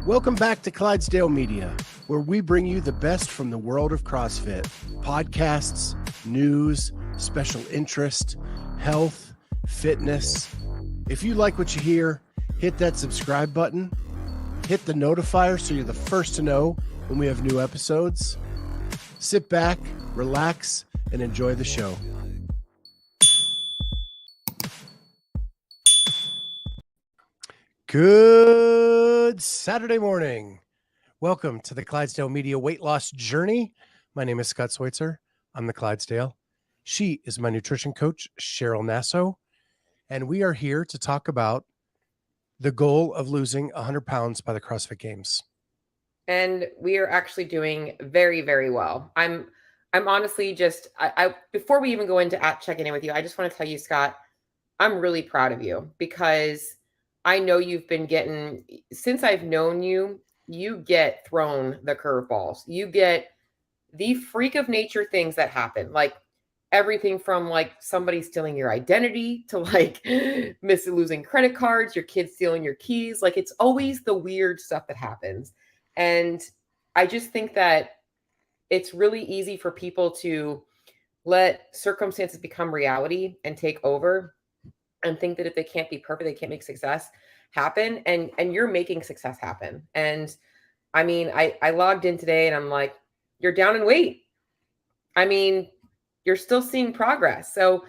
Welcome back to Clydesdale Media, where we bring you the best from the world of CrossFit. Podcasts, news, special interest, health, fitness. If you like what you hear, hit that subscribe button, hit the notifier so you're the first to know when we have new episodes. Sit back, relax, and enjoy the show. Good Saturday morning. Welcome to the Clydesdale Media Weight Loss Journey. My name is Scott Switzer. I'm the Clydesdale. She is my nutrition coach, Cheryl Nasso. And we are here to talk about the goal of losing 100 pounds by the CrossFit Games. And we are actually doing very, very well. I'm honestly just, I before we even go into checking in with you, I just want to tell you, Scott, I'm really proud of you because I know you've been getting, since I've known you, you get thrown the curveballs. You get the freak of nature things that happen, like everything from like somebody stealing your identity to like losing credit cards, your kids stealing your keys. Like it's always the weird stuff that happens. And I just think that it's really easy for people to let circumstances become reality and take over and think that if they can't be perfect, they can't make success happen. And you're making success happen. And I mean, I logged in today and I'm like, you're down in weight. I mean, you're still seeing progress. So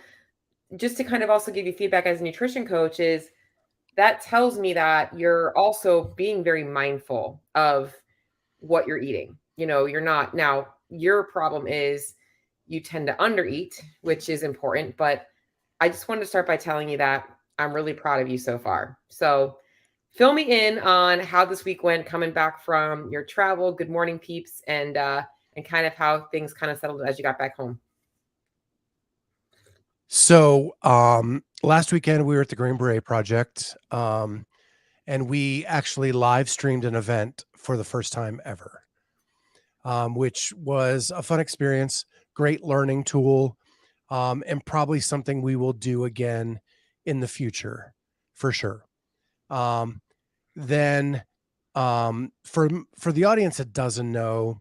just to kind of also give you feedback as a nutrition coach is that tells me that you're also being very mindful of what you're eating. You know, you're not now, your problem is you tend to undereat, which is important, but I just wanted to start by telling you that I'm really proud of you so far. So fill me in on how this week went coming back from your travel. Good morning, peeps, and kind of how things kind of settled as you got back home. So last weekend we were at the Green Beret Project, and we actually live streamed an event for the first time ever, which was a fun experience, great learning tool, and probably something we will do again in the future for sure. Then for the audience that doesn't know,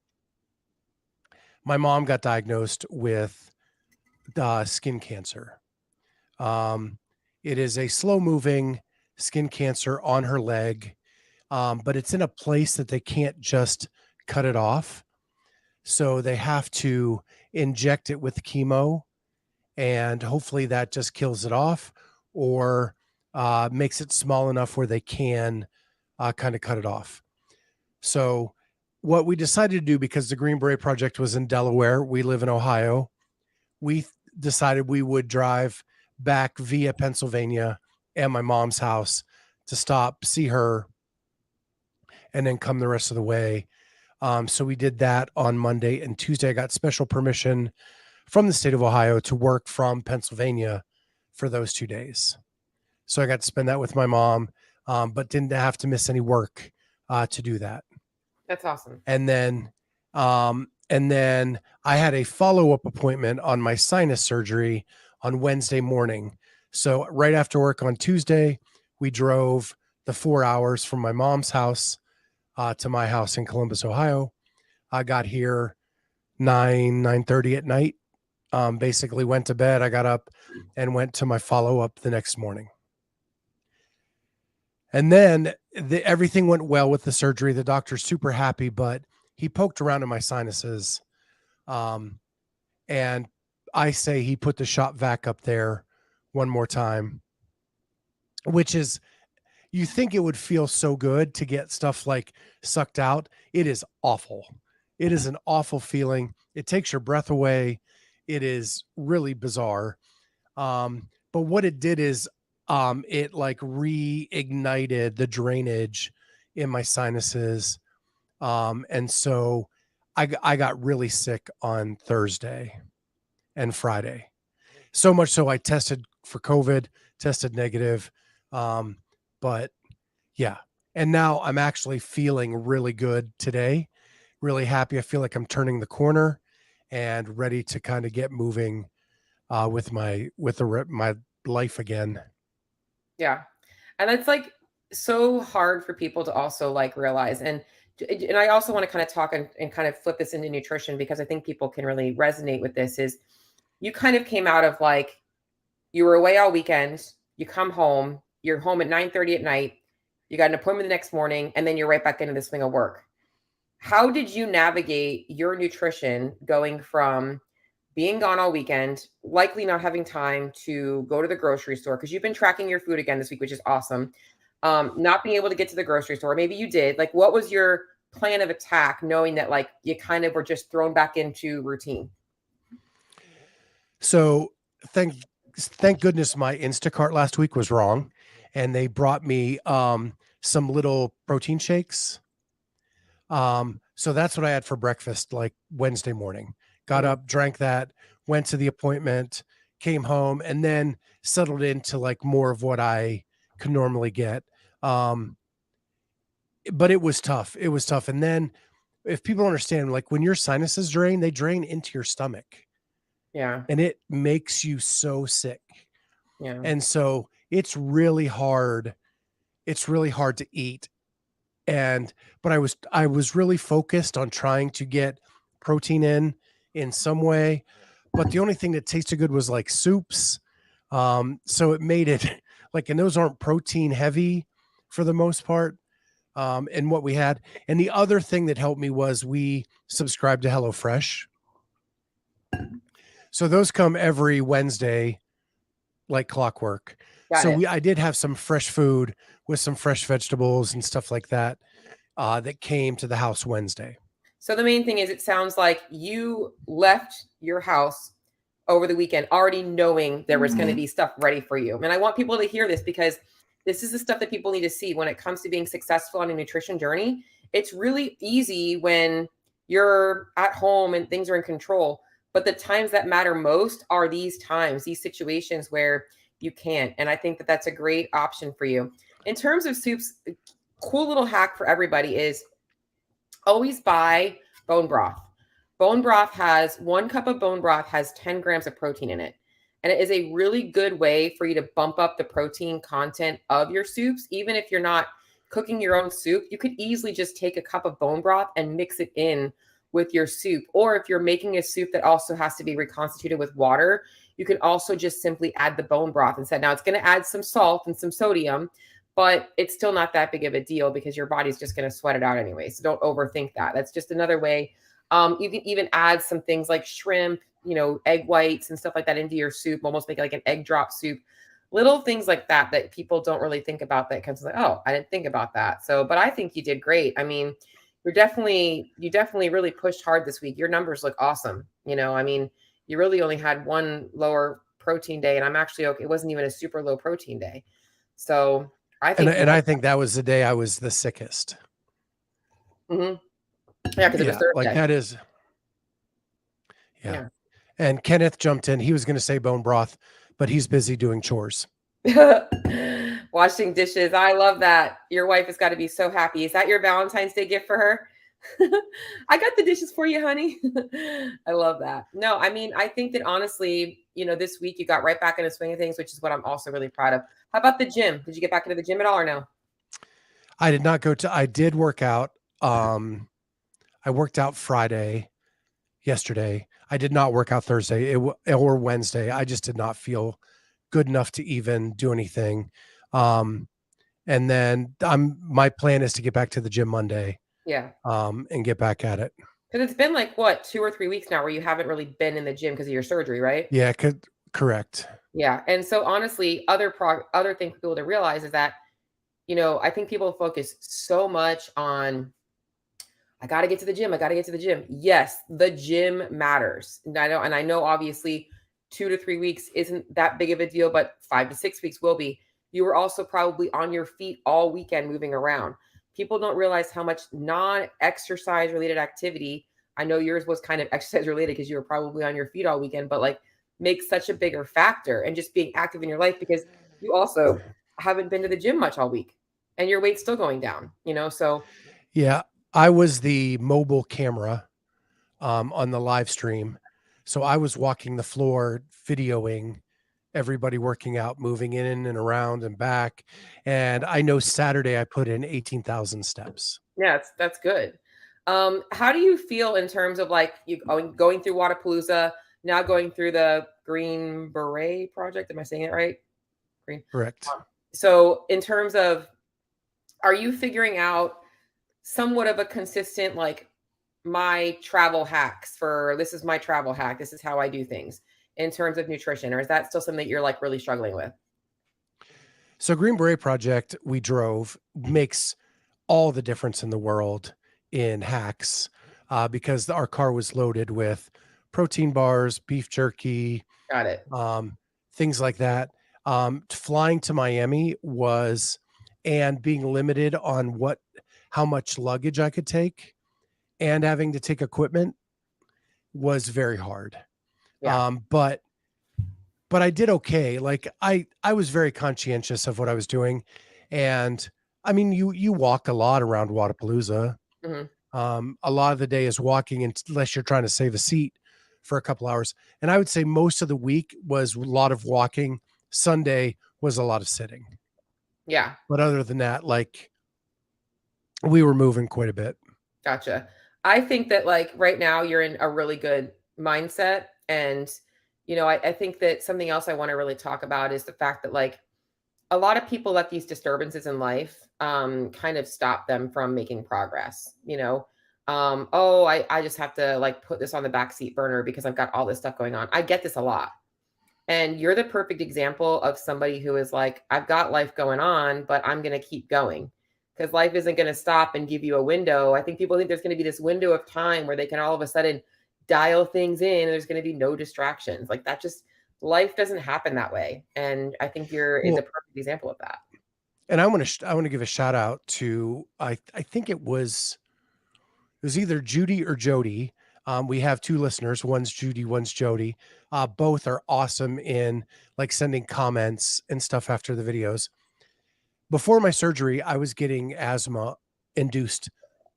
my mom got diagnosed with skin cancer. It is a slow moving skin cancer on her leg, but it's in a place that they can't just cut it off. So they have to inject it with chemo, and hopefully that just kills it off or makes it small enough where they can kind of cut it off. So what we decided to do, because the Green Beret Project was in Delaware, we live in Ohio, we decided we would drive back via Pennsylvania and my mom's house to stop, see her, and then come the rest of the way. So we did that on Monday and Tuesday. I got special permission from the state of Ohio to work from Pennsylvania for those 2 days. So I got to spend that with my mom, but didn't have to miss any work to do that. That's awesome. And then I had a follow-up appointment on my sinus surgery on Wednesday morning. So right after work on Tuesday, we drove the 4 hours from my mom's house to my house in Columbus, Ohio. I got here 9:30 at night. Basically went to bed. I got up and went to my follow-up the next morning. And then everything went well with the surgery. The doctor's super happy, but he poked around in my sinuses. And I say he put the shop vac up there one more time, which is, you think it would feel so good to get stuff like sucked out. It is awful. It is an awful feeling. It takes your breath away. It is really bizarre. But what it did is it like reignited the drainage in my sinuses. And so I got really sick on Thursday and Friday. So much so I tested for COVID, tested negative. But yeah. And now I'm actually feeling really good today. Really happy. I feel like I'm turning the corner and ready to kind of get moving with my life again. Yeah. And it's like, so hard for people to also like realize. And I also want to kind of talk and kind of flip this into nutrition because I think people can really resonate with this is you kind of came out of like you were away all weekend, you come home, you're home at 9:30 at night, you got an appointment the next morning, and then you're right back into the swing of work. How did you navigate your nutrition going from being gone all weekend, likely not having time to go to the grocery store because you've been tracking your food again this week, which is awesome. Not being able to get to the grocery store, maybe you did. Like, what was your plan of attack, knowing that like you kind of were just thrown back into routine? So thank goodness my Instacart last week was wrong, and they brought me some little protein shakes. So that's what I had for breakfast like Wednesday morning. Got Mhm. up, drank that, went to the appointment, came home, and then settled into like more of what I could normally get. Um, but it was tough. It was tough. And then if people understand, like when your sinuses drain, they drain into your stomach Yeah, and it makes you so sick. yeah, And so it's really hard. It's really hard to eat. And but I was really focused on trying to get protein in some way. But the only thing that tasted good was like soups. So it made it like, and those aren't protein heavy for the most part. And what we had. And the other thing that helped me was we subscribed to HelloFresh. So those come every Wednesday, like clockwork. got So it. I did have some fresh food with some fresh vegetables and stuff like that that came to the house Wednesday. So the main thing is, it sounds like you left your house over the weekend already knowing there was going to be stuff ready for you. And I want people to hear this because this is the stuff that people need to see when it comes to being successful on a nutrition journey. It's really easy when you're at home and things are in control. But the times that matter most are these times, these situations where you can't. And I think that that's a great option for you. In terms of soups, cool little hack for everybody is always buy bone broth. Bone broth has 1 cup of bone broth has 10 grams of protein in it. And it is a really good way for you to bump up the protein content of your soups. Even if you're not cooking your own soup, you could easily just take a cup of bone broth and mix it in with your soup. Or if you're making a soup that also has to be reconstituted with water, you can also just simply add the bone broth instead. Now, it's going to add some salt and some sodium, but it's still not that big of a deal because your body's just going to sweat it out anyway. So don't overthink that. That's just another way. You can even add some things like shrimp, egg whites and stuff like that into your soup, almost make it like an egg drop soup. Little things like that that people don't really think about that comes like, oh, I didn't think about that. So, but I think you did great. I mean, you definitely really pushed hard this week. Your numbers look awesome. I mean, you really only had one lower protein day, and I'm actually okay. It wasn't even a super low protein day. So I And think you and had, I think that was the day I was the sickest. mhm. Yeah, because it was Yeah, like Thursday. that is yeah. Yeah. And Kenneth jumped in. He was going to say bone broth, but he's busy doing chores. Washing dishes. I love that. Your wife has got to be so happy. Is that your Valentine's Day gift for her? I got the dishes for you, honey. I love that. No, I mean, I think that honestly, this week you got right back in the swing of things, which is what I'm also really proud of. How about the gym? Did you get back into the gym at all or no? I did not go to I did work out. I worked out Friday yesterday. I did not work out Thursday or Wednesday. I just did not feel good enough to even do anything. Um, and then my plan is to get back to the gym Monday, Yeah. and get back at it. Because it's been like what, 2 or 3 weeks now where you haven't really been in the gym because of your surgery, right? Yeah, correct. Yeah. And so honestly, other thing for people to realize is that, I think people focus so much on I got to get to the gym. I got to get to the gym. Yes, the gym matters. And I know obviously 2 to 3 weeks isn't that big of a deal, but 5 to 6 weeks will be. You were also probably on your feet all weekend moving around. People don't realize how much non-exercise related activity. I know yours was kind of exercise related because you were probably on your feet all weekend, but like makes such a bigger factor and just being active in your life because you also haven't been to the gym much all week and your weight's still going down. So Yeah, I was the mobile camera on the live stream. So I was walking the floor videoing everybody working out, moving in and around and back. And I know Saturday I put in 18,000 steps. Yeah, that's good. How do you feel in terms of like you going through Wadapalooza, now going through the Green Beret project? Am I saying it right? Green. Correct. So in terms of, are you figuring out somewhat of a consistent, like, my travel hacks for this is my travel hack, this is how I do things in terms of nutrition, or is that still something that you're like really struggling with? So Green Beret Project, we drove, makes all the difference in the world in hacks, because our car was loaded with protein bars, beef jerky, Got it. um, things like that. Flying to Miami was, and being limited on how much luggage I could take and having to take equipment was very hard. Yeah. But I did okay. Like I was very conscientious of what I was doing. And I mean, you walk a lot around Wadapalooza. Hmm. A lot of the day is walking unless you're trying to save a seat for a couple hours. And I would say most of the week was a lot of walking. Sunday was a lot of sitting. Yeah. But other than that, like we were moving quite a bit. Gotcha. I think that like right now you're in a really good mindset. And, I think that something else I want to really talk about is the fact that like a lot of people let these disturbances in life kind of stop them from making progress. Oh, I just have to like put this on the backseat burner because I've got all this stuff going on. I get this a lot. And you're the perfect example of somebody who is like, I've got life going on, but I'm going to keep going because life isn't going to stop and give you a window. I think people think there's going to be this window of time where they can all of a sudden dial things in and there's going to be no distractions. Like that just, life doesn't happen that way. And I think you're is a Well, perfect example of that. and I want to give a shout out to I think it was either Judy or Jody. We have two listeners. One's Judy, one's Jody. Both are awesome in like sending comments and stuff after the videos. Before my surgery, I was getting asthma induced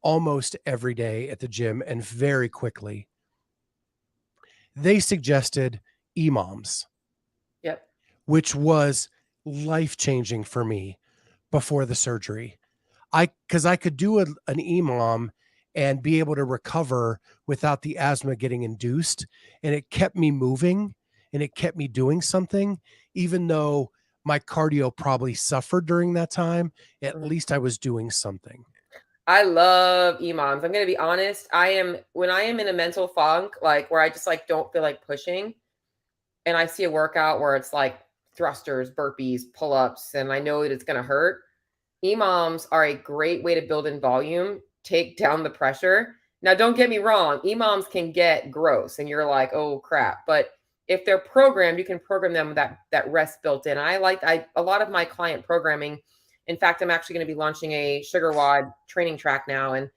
almost every day at the gym and very quickly. They suggested EMOMs, Yep. which was life changing for me before the surgery. Because I could do an EMOM and be able to recover without the asthma getting induced. And it kept me moving and it kept me doing something, even though my cardio probably suffered during that time. At Mhm. least I was doing something. I love EMOMs. I'm going to be honest. When I am in a mental funk, like where I just like don't feel like pushing, and I see a workout where it's like thrusters, burpees, pull-ups, and I know that it's going to hurt, EMOMs are a great way to build in volume, take down the pressure. Now, don't get me wrong, EMOMs can get gross and you're like, oh crap. But if they're programmed, you can program them with that rest built in. I a lot of my client programming. In fact, I'm actually going to be launching a sugar wad training track now. And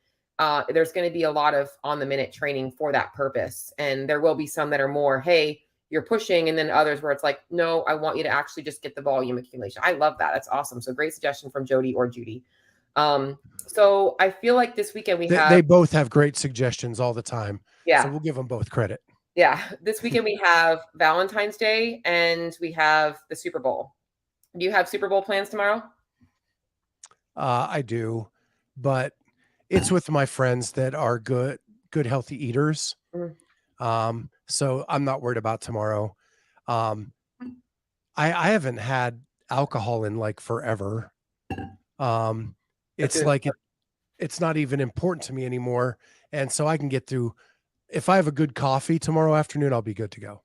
there's going to be a lot of on the minute training for that purpose. And there will be some that are more, hey, you're pushing, and then others where it's like, no, I want you to actually just get the volume accumulation. I love that. That's awesome. So great suggestion from Jody or Judy. So I feel like this weekend we They have, both have great suggestions all the time. So yeah, we'll give them both credit. yeah. This weekend we have Valentine's Day and we have the Super Bowl. Do you have Super Bowl plans tomorrow? I do, but it's with my friends that are good, healthy eaters. Mhm. So I'm not worried about tomorrow. Um, I haven't had alcohol in like forever. Um, That's it's good. like it's not even important to me anymore. And so I can get through if I have a good coffee tomorrow afternoon, I'll be good to go.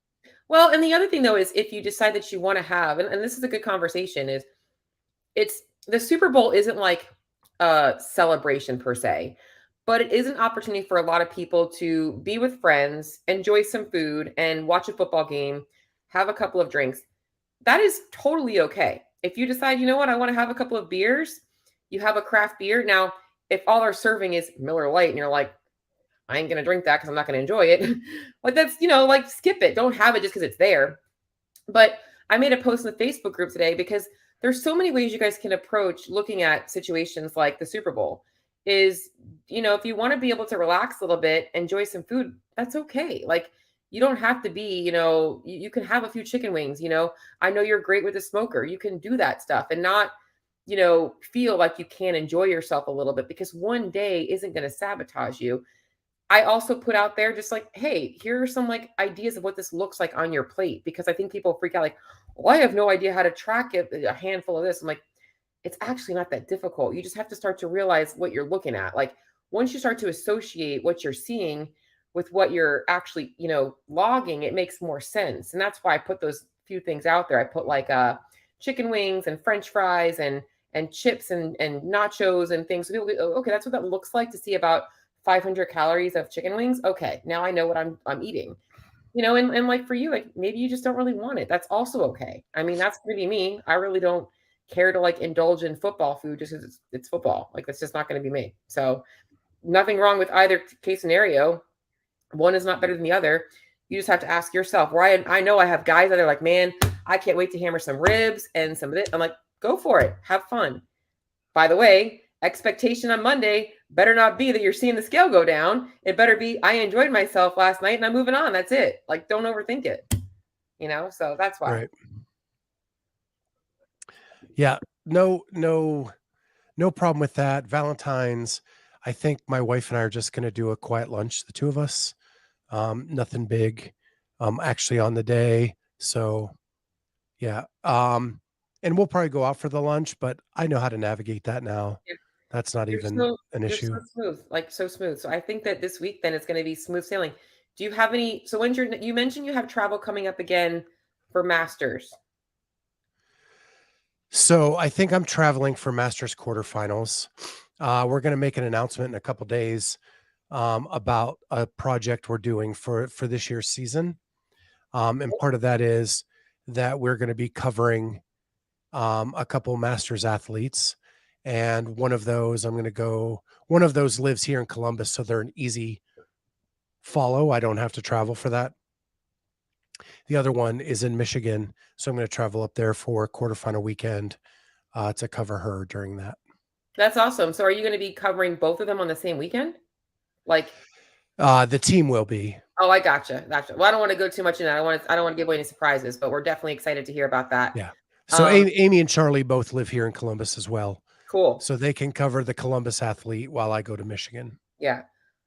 Well, and the other thing though is if you decide that you want to have, and this is a good conversation, is it's the Super Bowl isn't like a celebration per se, but it is an opportunity for a lot of people to be with friends, enjoy some food, and watch a football game, have a couple of drinks. That is totally okay. If you decide, you know what, I want to have a couple of beers, you have a craft beer. Now, if all they're serving is Miller Lite and you're like, I ain't gonna drink that because I'm not gonna enjoy it, like that's, like skip it. Don't have it just because it's there. But I made a post in the Facebook group today because there's so many ways you guys can approach looking at situations like the Super Bowl. Is, if you want to be able to relax a little bit, enjoy some food, that's okay. Like You don't have to be, you can have a few chicken wings, I know you're great with a smoker. You can do that stuff and not, feel like you can't enjoy yourself a little bit, because one day isn't going to sabotage you. I also put out there just like, hey, here are some like ideas of what this looks like on your plate, because I think people freak out like, well, I have no idea how to track it, a handful of this. I'm like, it's actually not that difficult. You just have to start to realize what you're looking at. Like once you start to associate what you're seeing with what you're actually, logging, it makes more sense. And that's why I put those few things out there. I put like chicken wings and French fries and chips and nachos and things. So people go, oh, okay, that's what that looks like to see about 500 calories of chicken wings. Okay, now I know what I'm eating. And like for you, like maybe you just don't really want it. That's also okay. I mean, that's gonna be me. I really don't care to like indulge in football food just because it's football. Like that's just not going to be me. So nothing wrong with either case scenario. One is not better than the other. You just have to ask yourself. Where I know I have guys that are like, man, I can't wait to hammer some ribs and some of it. I'm like, go for it. Have fun. By the way, expectation on Monday better not be that you're seeing the scale go down. It better be, I enjoyed myself last night and I'm moving on. That's it. Like, don't overthink it. So that's why. Right. Yeah. No problem with that. Valentine's, I think my wife and I are just going to do a quiet lunch, the two of us. Nothing big, actually on the day. So yeah. And we'll probably go out for the lunch, but I know how to navigate that now. Yeah. That's not You're even so an you're so issue. smooth, like so smooth. So I think that this week then it's going to be smooth sailing. Do you have any? So you mentioned you have travel coming up again for Masters. So I think I'm traveling for Masters quarterfinals. We're going to make an announcement in a couple days about a project we're doing for this year's season. And part of that is that we're going to be covering a couple Masters athletes. And one of those, one of those lives here in Columbus. So they're an easy follow. I don't have to travel for that. The other one is in Michigan. So I'm going to travel up there for a quarterfinal weekend to cover her during that. That's awesome. So are you going to be covering both of them on the same weekend? Like, The team will be. oh, I gotcha. Well, I don't want to go too much in that. I don't want to give away any surprises, but we're definitely excited to hear about that. Yeah. So Amy and Charlie both live here in Columbus as well. Cool. So they can cover the Columbus athlete while I go to Michigan. Yeah.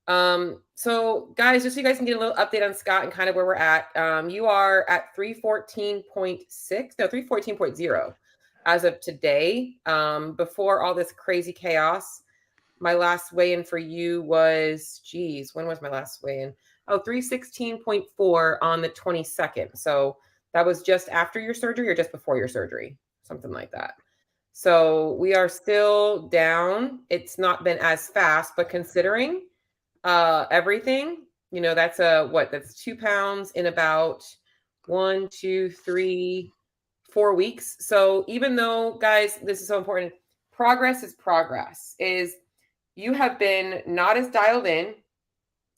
So guys, just so you guys can get a little update on Scott and kind of where we're at. You are at 314.6, no, 314.0 as of today. Before all this crazy chaos, my last weigh-in for you was, when was my last weigh-in? Oh, 316.4 on the 22nd. So that was just after your surgery or just before your surgery, something like that. So we are still down. It's not been as fast, but considering everything, that's that's 2 pounds in about 1, 2, 3, 4 weeks. So even though, guys, this is so important, progress is progress. Is you have been not as dialed in.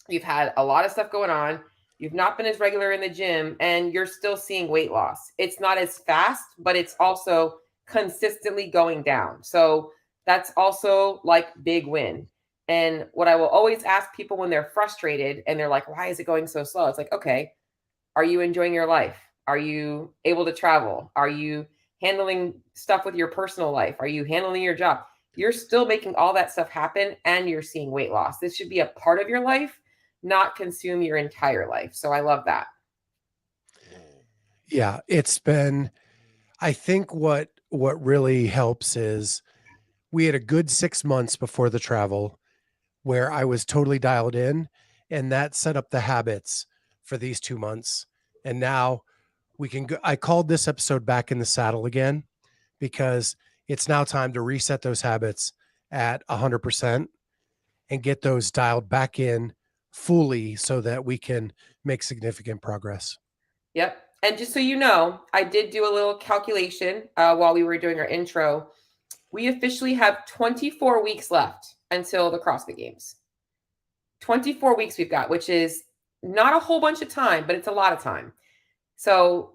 You've had a lot of stuff going on. You've not been as regular in the gym, and you're still seeing weight loss. It's not as fast, but it's also consistently going down. So that's also like big win. And what I will always ask people when they're frustrated and they're like, why is it going so slow? It's like, okay, are you enjoying your life? Are you able to travel? Are you handling stuff with your personal life? Are you handling your job? You're still making all that stuff happen and you're seeing weight loss. This should be a part of your life, not consume your entire life. So I love that. Yeah, it's been, I think what really helps is we had a good 6 months before the travel where I was totally dialed in, and that set up the habits for these 2 months. And now we can go, I called this episode Back in the Saddle again, because it's now time to reset those habits at 100% and get those dialed back in fully so that we can make significant progress. Yep. And just so you know, I did do a little calculation while we were doing our intro. We officially have 24 weeks left until the CrossFit Games. 24 weeks we've got, which is not a whole bunch of time, but it's a lot of time. So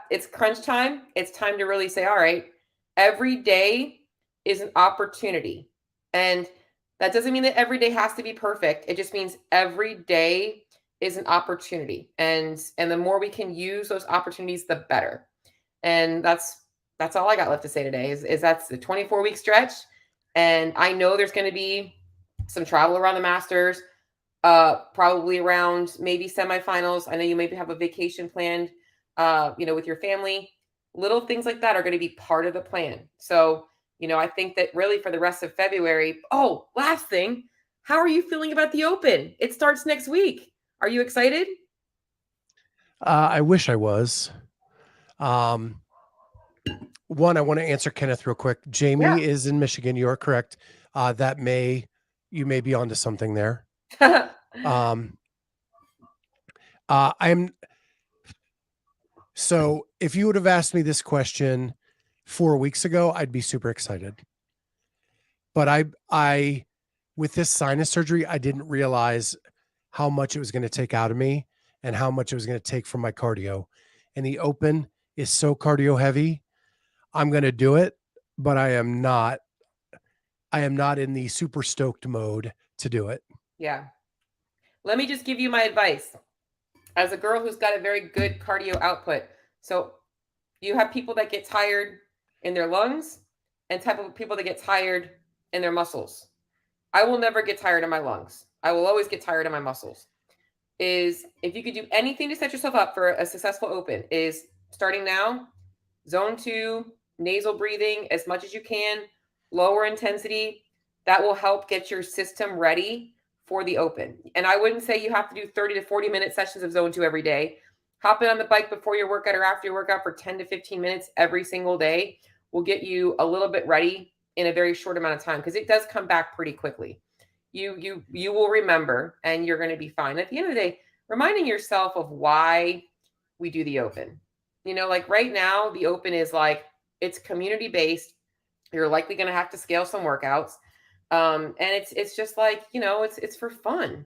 it's crunch time. It's time to really say, all right, every day is an opportunity. And that doesn't mean that every day has to be perfect. It just means every day is an opportunity, and the more we can use those opportunities, the better. And that's all I got left to say today. Is that's the 24-week stretch, and I know there's going to be some travel around the Masters, probably around maybe semifinals. I know you maybe have a vacation planned, with your family. Little things like that are going to be part of the plan. So, I think that really for the rest of February. Oh, last thing, how are you feeling about the Open? It starts next week. Are you excited? I wish I was. One, I want to answer Kenneth real quick. Yeah. Jamie is in Michigan. You are correct. You may be onto something there. Um, I'm so if you would have asked me this question 4 weeks ago, I'd be super excited. But with this sinus surgery, I didn't realize how much it was going to take out of me and how much it was going to take from my cardio. And the Open is so cardio heavy. I'm going to do it, but I am not in the super stoked mode to do it. Yeah. Let me just give you my advice as a girl who's got a very good cardio output. So you have people that get tired in their lungs and type of people that get tired in their muscles. I will never get tired in my lungs. I will always get tired in my muscles. Is if you could do anything to set yourself up for a successful Open, is starting now, zone 2, nasal breathing as much as you can, lower intensity. That will help get your system ready for the Open. And I wouldn't say you have to do 30 to 40-minute sessions of zone 2 every day. Hopping on the bike before your workout or after your workout for 10 to 15 minutes every single day will get you a little bit ready in a very short amount of time, because it does come back pretty quickly. You will remember, and you're going to be fine. At the end of the day, reminding yourself of why we do the Open. Like right now, the Open is like, it's community based. You're likely going to have to scale some workouts. And it's just like, it's for fun.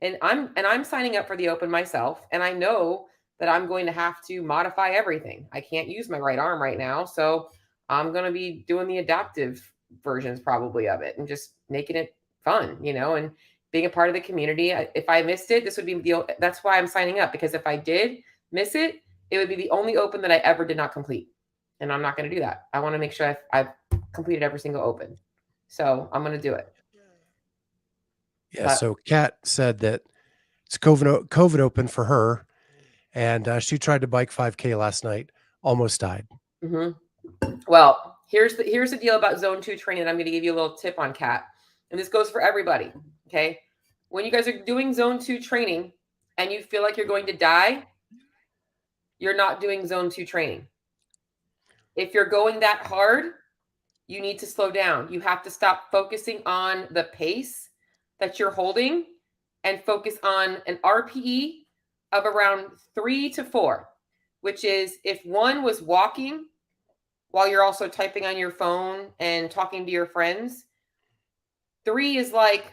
And I'm signing up for the Open myself. And I know that I'm going to have to modify everything. I can't use my right arm right now. So I'm going to be doing the adaptive versions probably of it and just making it fun, and being a part of the community. If I missed it, this would be that's why I'm signing up, because if I did miss it would be the only Open that I ever did not complete. And I'm not going to do that. I want to make sure I've completed every single Open. So I'm going to do it. Yeah. But, So Kat said that it's COVID Open for her. And she tried to bike 5K last night, almost died. mm-hmm. Well, here's the deal about zone 2 training. I'm going to give you a little tip on Kat. And this goes for everybody. Okay. When you guys are doing zone 2 training and you feel like you're going to die, you're not doing zone 2 training. If you're going that hard, you need to slow down. You have to stop focusing on the pace that you're holding and focus on an RPE of around 3 to 4, which is if one was walking while you're also typing on your phone and talking to your friends, 3 is like,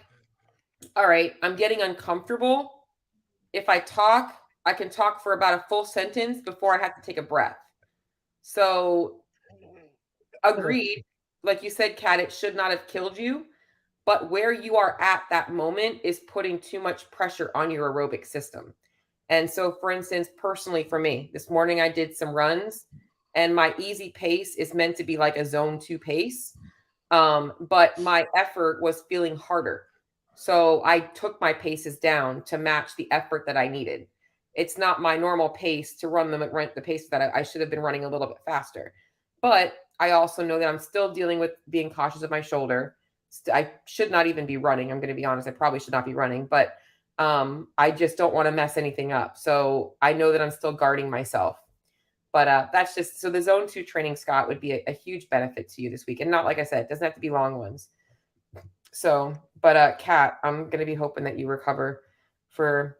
all right, I'm getting uncomfortable. If I talk, I can talk for about a full sentence before I have to take a breath. So agreed. Like you said, Kat, it should not have killed you. But where you are at that moment is putting too much pressure on your aerobic system. And so, for instance, personally for me, this morning I did some runs and my easy pace is meant to be like a zone 2 pace. But my effort was feeling harder. So I took my paces down to match the effort that I needed. It's not my normal pace to run the pace that I should have been running a little bit faster. But I also know that I'm still dealing with being cautious of my shoulder. I should not even be running. I'm going to be honest. I probably should not be running, but I just don't want to mess anything up. So I know that I'm still guarding myself. But that's just so the zone 2 training, Scott, would be a huge benefit to you this week. And not, like I said, it doesn't have to be long ones. So, but Kat, I'm going to be hoping that you recover for,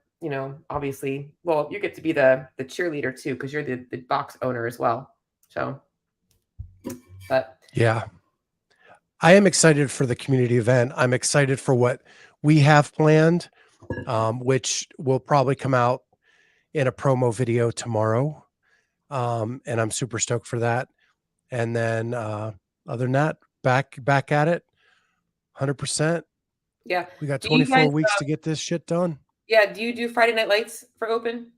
obviously, well, you get to be the cheerleader too, because you're the box owner as well. So, but yeah, I am excited for the community event. I'm excited for what we have planned, which will probably come out in a promo video tomorrow. And I'm super stoked for that. And then other than that, back at it, 100%. yeah, We got do you guys 24 weeks to get this shit done. Yeah, do you do Friday night lights for open?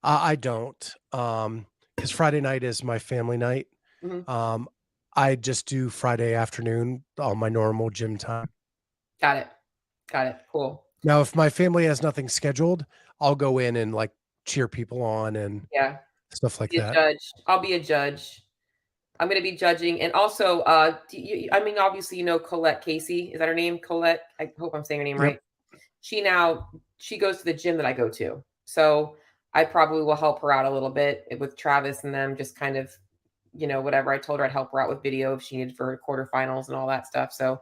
I don't, because Friday night is my family night. Mhm. Um, I just do Friday afternoon on my normal gym time. Got it. Got it. Cool. Now, if my family has nothing scheduled, I'll go in and, like, cheer people on and Yeah. stuff like Be a that. judge. I'll be a judge. I'm gonna be judging, and also, do you I mean, obviously, you know Colette Casey. Is that her name? Colette? I hope I'm saying her name Yep. right. She now she goes to the gym that I go to. So, I probably will help her out a little bit with Travis and them, just kind of, whatever. I told her I'd help her out with video if she needed for her quarterfinals and all that stuff. So,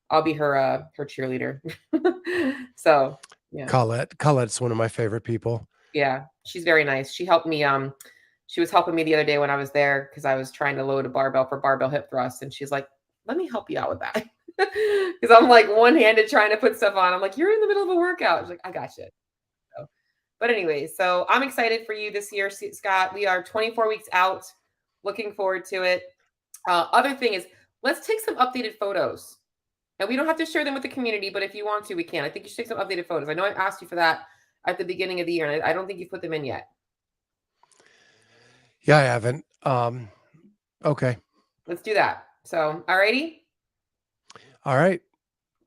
I'll be her cheerleader. So, yeah. Colette's one of my favorite people. Yeah, she's very nice. She was helping me the other day when I was there because I was trying to load a barbell for barbell hip thrust, and she's like, "Let me help you out with that." Because I'm like one-handed trying to put stuff on. I'm like, "You're in the middle of a workout." She's like, "I got you." So, but anyway, so I'm excited for you this year, Scott. We are 24 weeks out. Looking forward to it. Other thing is, let's take some updated photos. And we don't have to share them with the community, but if you want to, we can. I think you should take some updated photos. I know I asked you for that at the beginning of the year, and I don't think you've put them in yet. Yeah, I haven't. Okay. Let's do that. So, alrighty. All right.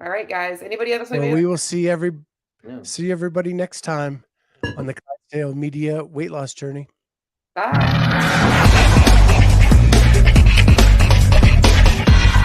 All right, guys. Anybody else? Well, we will No. see everybody next time on the Clydesdale Media weight loss journey. Bye.